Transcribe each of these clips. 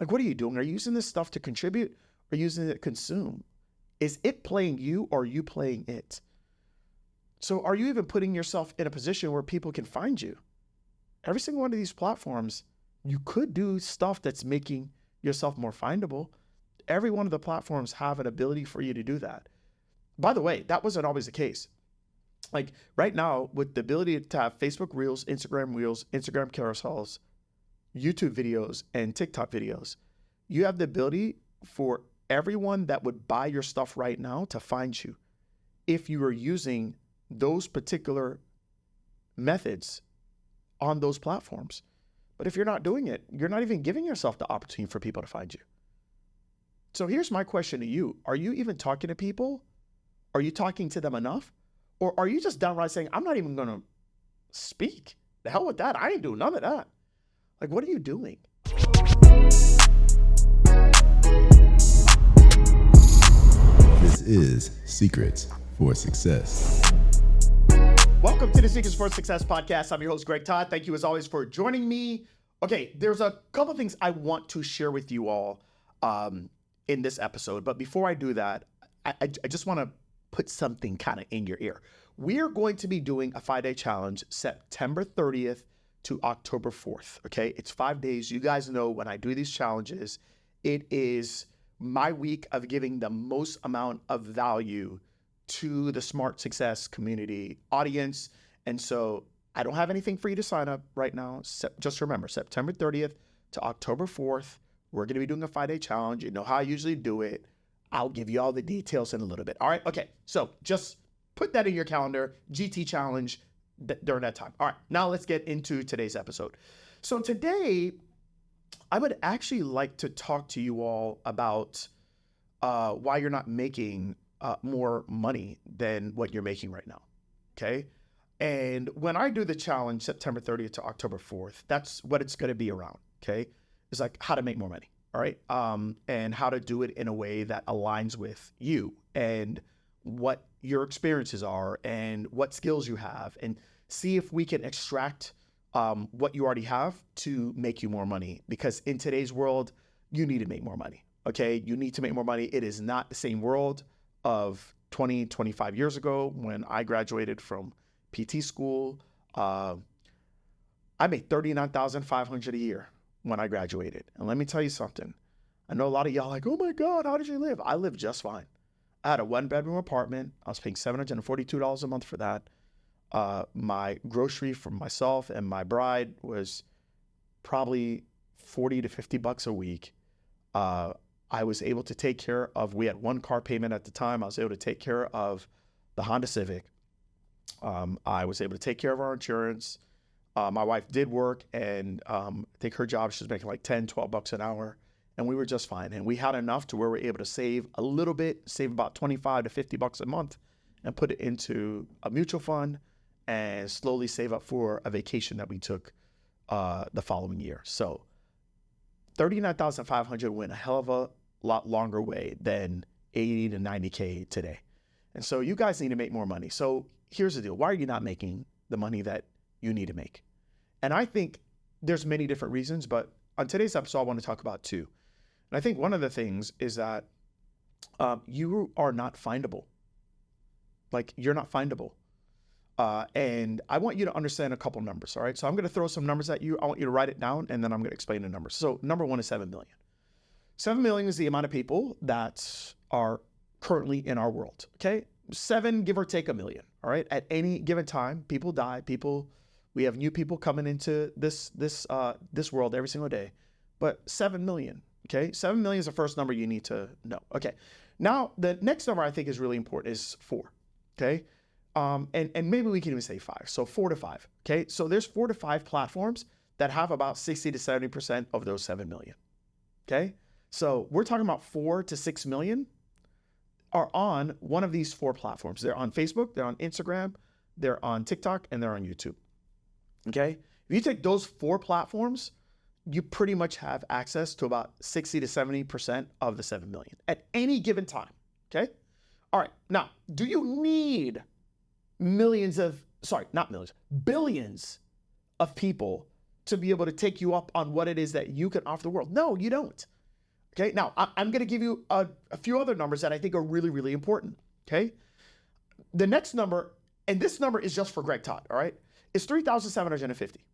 Like, what are you doing? Are you using this stuff to contribute or using it to consume? Is it playing you or are you playing it? So are you even putting yourself in a position where people can find you? Every single one of these platforms, you could do stuff that's making yourself more findable. Every one of the platforms have an ability for you to do that. By the way, that wasn't always the case. Like right now, with the ability to have Facebook Reels, Instagram carousels, YouTube videos, and TikTok videos, you have the ability for everyone that would buy your stuff right now to find you if you are using those particular methods on those platforms. But if you're not doing it, you're not even giving yourself the opportunity for people to find you. So here's my question to you. Are you even talking to people? Are you talking to them enough? Or are you just downright saying, I'm not even going to speak? The hell with that. I ain't doing none of that. Like, what are you doing? This is Secrets for Success. Welcome to the Secrets for Success podcast. I'm your host, Greg Todd. Thank you as always for joining me. Okay, there's a couple things I want to share with you all in this episode. But before I do that, I just want to put something kind of in your ear. We are going to be doing a 5-day challenge September 30th to October 4th. Okay, it's 5 days. You guys know when I do these challenges, it is my week of giving the most amount of value to the Smart Success community audience. And so I don't have anything for you to sign up right now. Just remember, September 30th to October 4th, we're going to be doing a 5-day challenge. You know how I usually do it. I'll give you all the details in a little bit. All right. Okay. So just put that in your calendar, GT challenge during that time. All right. Now let's get into today's episode. So today, I would actually like to talk to you all about why you're not making more money than what you're making right now. Okay. And when I do the challenge September 30th to October 4th, that's what it's going to be around. Okay. It's like how to make more money. All right. And how to do it in a way that aligns with you and what your experiences are and what skills you have, and see if we can extract what you already have to make you more money. Because in today's world, you need to make more money. Okay. You need to make more money. It is not the same world of 20, 25 years ago when I graduated from PT school. I made $39,500 a year when I graduated. And let me tell you something. I know a lot of y'all like, oh my God, how did you live? I lived just fine. I had a 1-bedroom apartment. I was paying $742 a month for that. My grocery for myself and my bride was probably $40 to $50 a week. I was able to take care of, we had one car payment at the time. I was able to take care of the Honda Civic. I was able to take care of our insurance. My wife did work, and I think her job, she was making like $10, $12 an hour, and we were just fine. And we had enough to where we were able to save a little bit, save about $25 to $50 a month, and put it into a mutual fund and slowly save up for a vacation that we took the following year. So $39,500 went a hell of a lot longer way than 80 to 90K today. And so you guys need to make more money. So here's the deal. Why are you not making the money that you need to make? And I think there's many different reasons, but on today's episode, I want to talk about two. And I think one of the things is that you are not findable. Like, you're not findable. And I want you to understand a couple numbers. All right. So I'm going to throw some numbers at you. I want you to write it down, and then I'm going to explain the numbers. So number one is 7 million. 7 million is the amount of people that are currently in our world. Okay. 7, give or take a million. All right. At any given time, people die. We have new people coming into this world every single day. But 7 million. Okay. 7 million is the first number you need to know. Okay. Now, the next number I think is really important is 4. Okay. And maybe we can even say 5. So 4 to 5. Okay. So there's 4 to 5 platforms that have about 60 to 70% of those 7 million. Okay. So we're talking about 4 to 6 million are on one of these 4 platforms. They're on Facebook, they're on Instagram, they're on TikTok, and they're on YouTube. Okay. If you take those 4 platforms, you pretty much have access to about 60 to 70% of the 7 million at any given time. Okay. All right. Now, do you need billions of people to be able to take you up on what it is that you can offer the world. No, you don't. Okay. Now I'm going to give you a few other numbers that I think are really, really important. Okay. The next number, and this number is just for Greg Todd. All right. Is 3,750.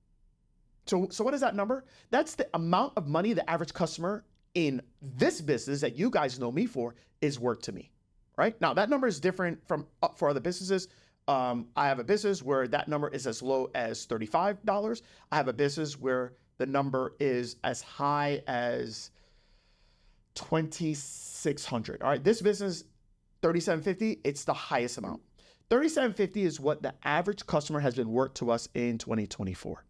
So what is that number? That's the amount of money the average customer in this business that you guys know me for is worth to me. Right. Now that number is different from for other businesses. I have a business where that number is as low as $35. I have a business where the number is as high as $2,600. All right, this business, $3,750, it's the highest amount. $3,750 is what the average customer has been worth to us in 2024.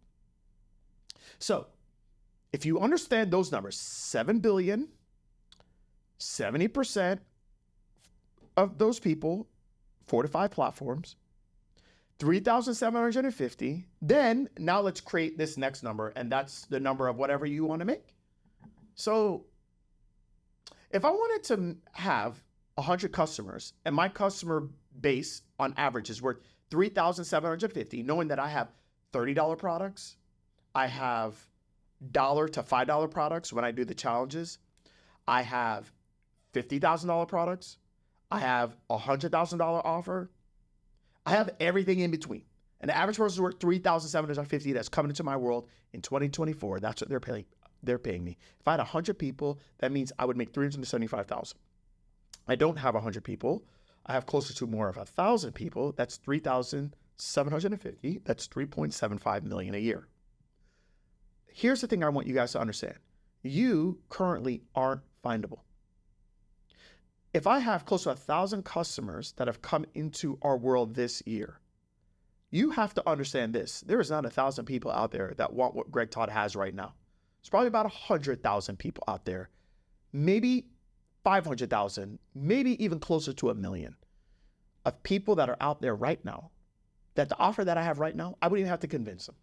So if you understand those numbers, 7 billion, 70% of those people, 4 to 5 platforms, 3,750. Then now let's create this next number, and that's the number of whatever you want to make. So if I wanted to have 100 customers and my customer base on average is worth 3,750, knowing that I have $30 products, I have $1 to $5 products when I do the challenges, I have $50,000 products, I have a $100,000 offer, I have everything in between. And the average person is worth $3,750 that's coming into my world in 2024. That's what they're paying me. If I had 100 people, that means I would make $375,000. I don't have 100 people. I have closer to more of 1,000 people. That's 3,750. That's $3.75 million a year. Here's the thing I want you guys to understand. You currently aren't findable. If I have close to 1,000 customers that have come into our world this year, you have to understand this. There is not 1,000 people out there that want what Greg Todd has right now. It's probably about 100,000 people out there, maybe 500,000, maybe even closer to 1 million of people that are out there right now that the offer that I have right now, I wouldn't even have to convince them.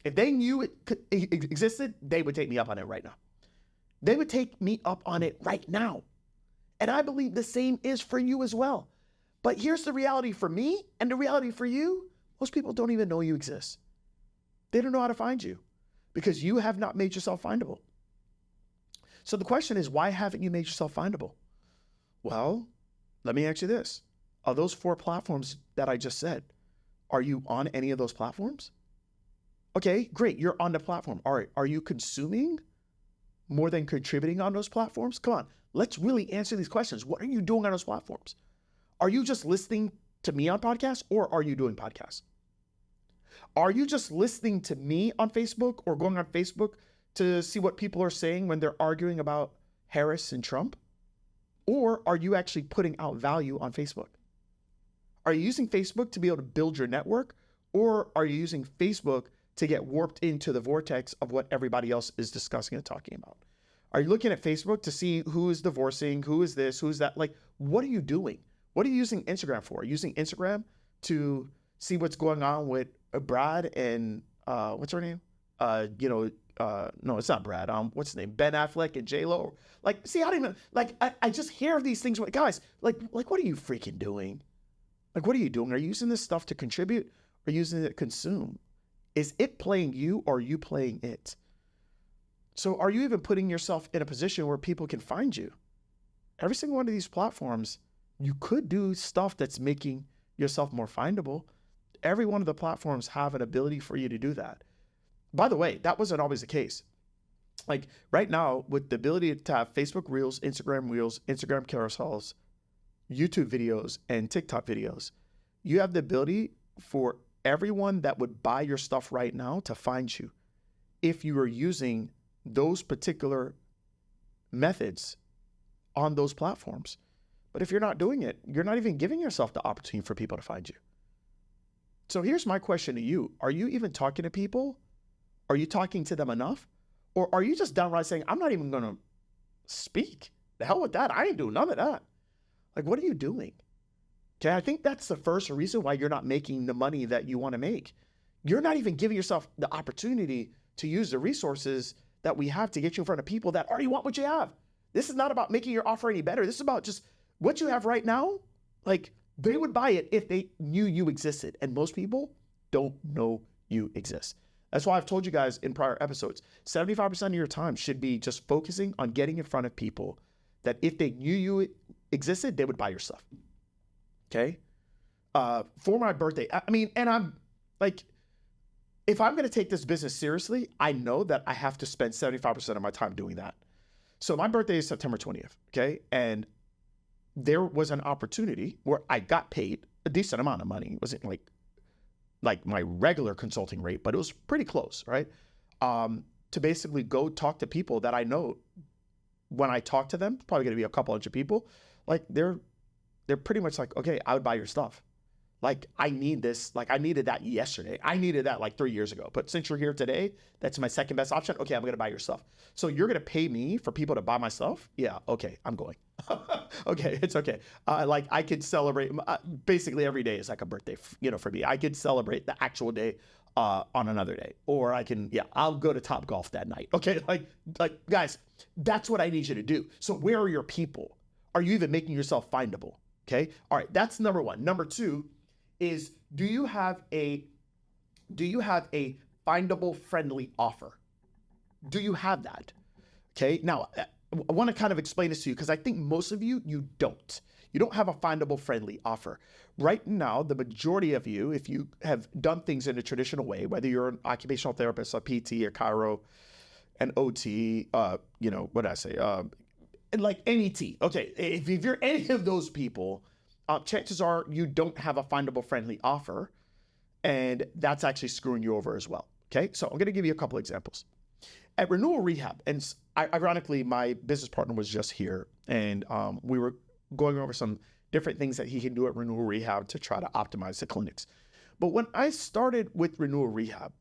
If they knew it existed, they would take me up on it right now. They would take me up on it right now. And I believe the same is for you as well. But here's the reality for me and the reality for you. Most people don't even know you exist. They don't know how to find you because you have not made yourself findable. So the question is, why haven't you made yourself findable? Well, let me ask you this. Of those 4 platforms that I just said, are you on any of those platforms? Okay, great. You're on the platform. All right. Are you consuming more than contributing on those platforms? Come on. Let's really answer these questions. What are you doing on those platforms? Are you just listening to me on podcasts, or are you doing podcasts? Are you just listening to me on Facebook or going on Facebook to see what people are saying when they're arguing about Harris and Trump? Or are you actually putting out value on Facebook? Are you using Facebook to be able to build your network, or are you using Facebook to get warped into the vortex of what everybody else is discussing and talking about? Are you looking at Facebook to see who is divorcing, who is this, who's that? Like, what are you doing? What are you using Instagram for? Are you using Instagram to see what's going on with Brad and what's her name? No, it's not Brad. What's his name? Ben Affleck and J-Lo. Like, see, I don't even like. I just hear these things. Guys, like, what are you freaking doing? Like, what are you doing? Are you using this stuff to contribute, or are you using it to consume? Is it playing you, or are you playing it? So are you even putting yourself in a position where people can find you? Every single one of these platforms, you could do stuff that's making yourself more findable. Every one of the platforms have an ability for you to do that. By the way, that wasn't always the case. Like right now, with the ability to have Facebook Reels, Instagram carousels, YouTube videos, and TikTok videos, you have the ability for everyone that would buy your stuff right now to find you if you are using those particular methods on those platforms. But if you're not doing it, you're not even giving yourself the opportunity for people to find you. So here's my question to you. Are you even talking to people? Are you talking to them enough? Or are you just downright saying, I'm not even going to speak? The hell with that. I ain't doing none of that. Like, what are you doing? Okay, I think that's the first reason why you're not making the money that you want to make. You're not even giving yourself the opportunity to use the resources that we have to get you in front of people that already want what you have. This is not about making your offer any better. This is about just what you have right now. Like, they would buy it if they knew you existed. And most people don't know you exist. That's why I've told you guys in prior episodes, 75% of your time should be just focusing on getting in front of people that if they knew you existed, they would buy your stuff. Okay? For my birthday, and I'm like, if I'm going to take this business seriously, I know that I have to spend 75% of my time doing that. So my birthday is September 20th, okay? And there was an opportunity where I got paid a decent amount of money. It wasn't like my regular consulting rate, but it was pretty close, right? To basically go talk to people that I know. When I talk to them, probably going to be a couple hundred people, like they're pretty much like, okay, I would buy your stuff. Like, I need this. Like, I needed that yesterday. I needed that like 3 years ago. But since you're here today, that's my second best option. Okay, I'm going to buy your stuff. So you're going to pay me for people to buy my stuff? Yeah, okay, I'm going. Okay, it's okay. Like, I could celebrate, basically every day is like a birthday, for me. I could celebrate the actual day on another day. Or I can, I'll go to Top Golf that night. Okay, like guys, that's what I need you to do. So where are your people? Are you even making yourself findable? Okay, all right, that's number one. Number two is, do you have a findable-friendly offer? Do you have that? Okay, now I want to kind of explain this to you because I think most of you don't. You don't have a findable-friendly offer. Right now, the majority of you, if you have done things in a traditional way, whether you're an occupational therapist, a PT, or chiro, an OT, what did I say? Like NET. Okay, if you're any of those people, chances are you don't have a findable-friendly offer, and that's actually screwing you over as well. Okay, so I'm going to give you a couple examples. At Renewal Rehab, and ironically, my business partner was just here, and we were going over some different things that he can do at Renewal Rehab to try to optimize the clinics. But when I started with Renewal Rehab,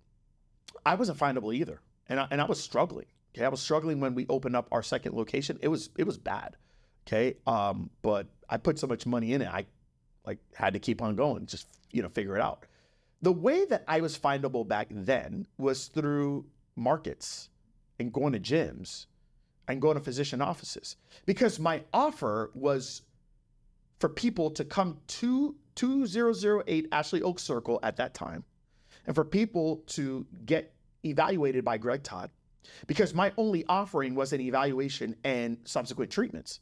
I wasn't findable either, and I was struggling. Okay, I was struggling when we opened up our second location. It was bad. Okay, but I put so much money in it, I had to keep on going, just figure it out. The way that I was findable back then was through markets and going to gyms and going to physician offices, because my offer was for people to come to 2008 Ashley Oak Circle at that time, and for people to get evaluated by Greg Todd, because my only offering was an evaluation and subsequent treatments.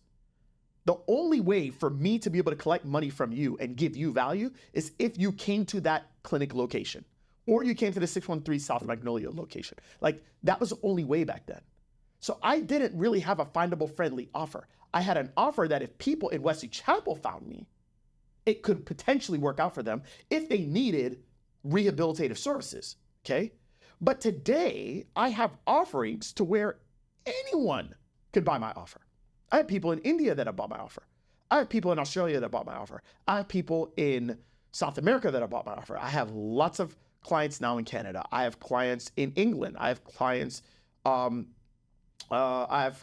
The only way for me to be able to collect money from you and give you value is if you came to that clinic location, or you came to the 613 South Magnolia location. Like, that was the only way back then. So I didn't really have a findable-friendly offer. I had an offer that if people in Wesley Chapel found me, it could potentially work out for them if they needed rehabilitative services, okay? But today, I have offerings to where anyone could buy my offer. I have people in India that have bought my offer. I have people in Australia that bought my offer. I have people in South America that have bought my offer. I have lots of clients now in Canada. I have clients in England. I have clients, I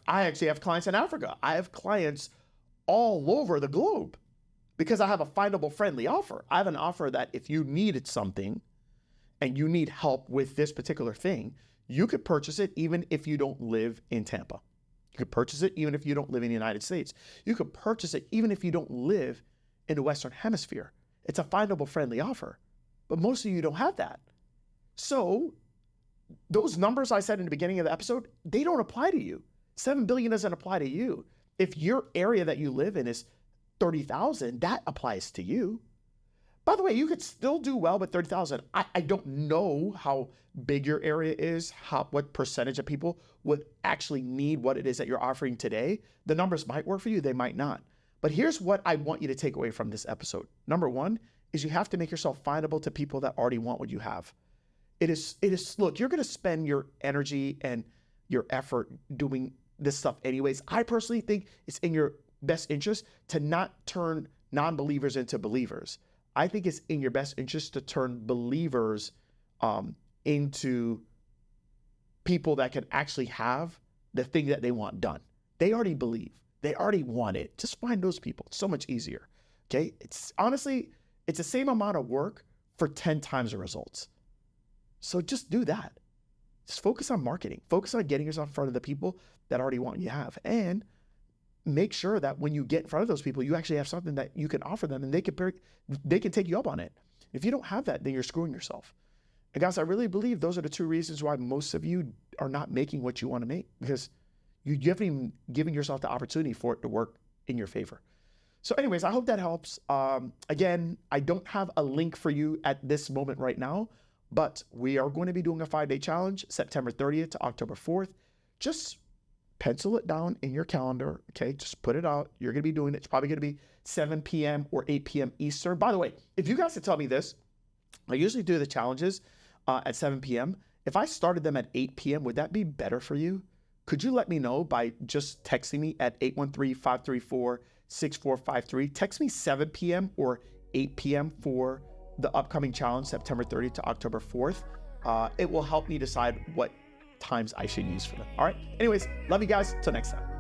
actually have clients in Africa. I have clients all over the globe because I have a findable-friendly offer. I have an offer that if you needed something and you need help with this particular thing, you could purchase it even if you don't live in Tampa. You could purchase it even if you don't live in the United States. You could purchase it even if you don't live in the Western Hemisphere. It's a findable-friendly offer, but most of you don't have that. So those numbers I said in the beginning of the episode, they don't apply to you. 7 billion doesn't apply to you. If your area that you live in is 30,000, that applies to you. By the way, you could still do well with 30,000. I don't know how big your area is, what percentage of people would actually need what it is that you're offering today. The numbers might work for you, they might not. But here's what I want you to take away from this episode. Number one is you have to make yourself findable to people that already want what you have. It is. Look, you're going to spend your energy and your effort doing this stuff anyways. I personally think it's in your best interest to not turn non-believers into believers. I think it's in your best interest to turn believers into people that can actually have the thing that they want done. They already believe. They already want it. Just find those people. It's so much easier. Okay? It's honestly, it's the same amount of work for 10 times the results. So just do that. Just focus on marketing. Focus on getting yourself in front of the people that already want what you have. And make sure that when you get in front of those people, you actually have something that you can offer them and they can take you up on it. If you don't have that, then you're screwing yourself. And guys, I really believe those are the two reasons why most of you are not making what you want to make, because you haven't even given yourself the opportunity for it to work in your favor. So anyways, I hope that helps. Again, I don't have a link for you at this moment right now, but we are going to be doing a 5-day challenge, September 30th to October 4th. Just pencil it down in your calendar, okay? Just put it out. You're going to be doing it. It's probably going to be 7 p.m. or 8 p.m. Eastern. By the way, if you guys could tell me this, I usually do the challenges at 7 p.m. If I started them at 8 p.m., would that be better for you? Could you let me know by just texting me at 813-534-6453? Text me 7 p.m. or 8 p.m. for the upcoming challenge, September 30th to October 4th. It will help me decide what times I should use for them. All right. Anyways, love you guys. Till next time.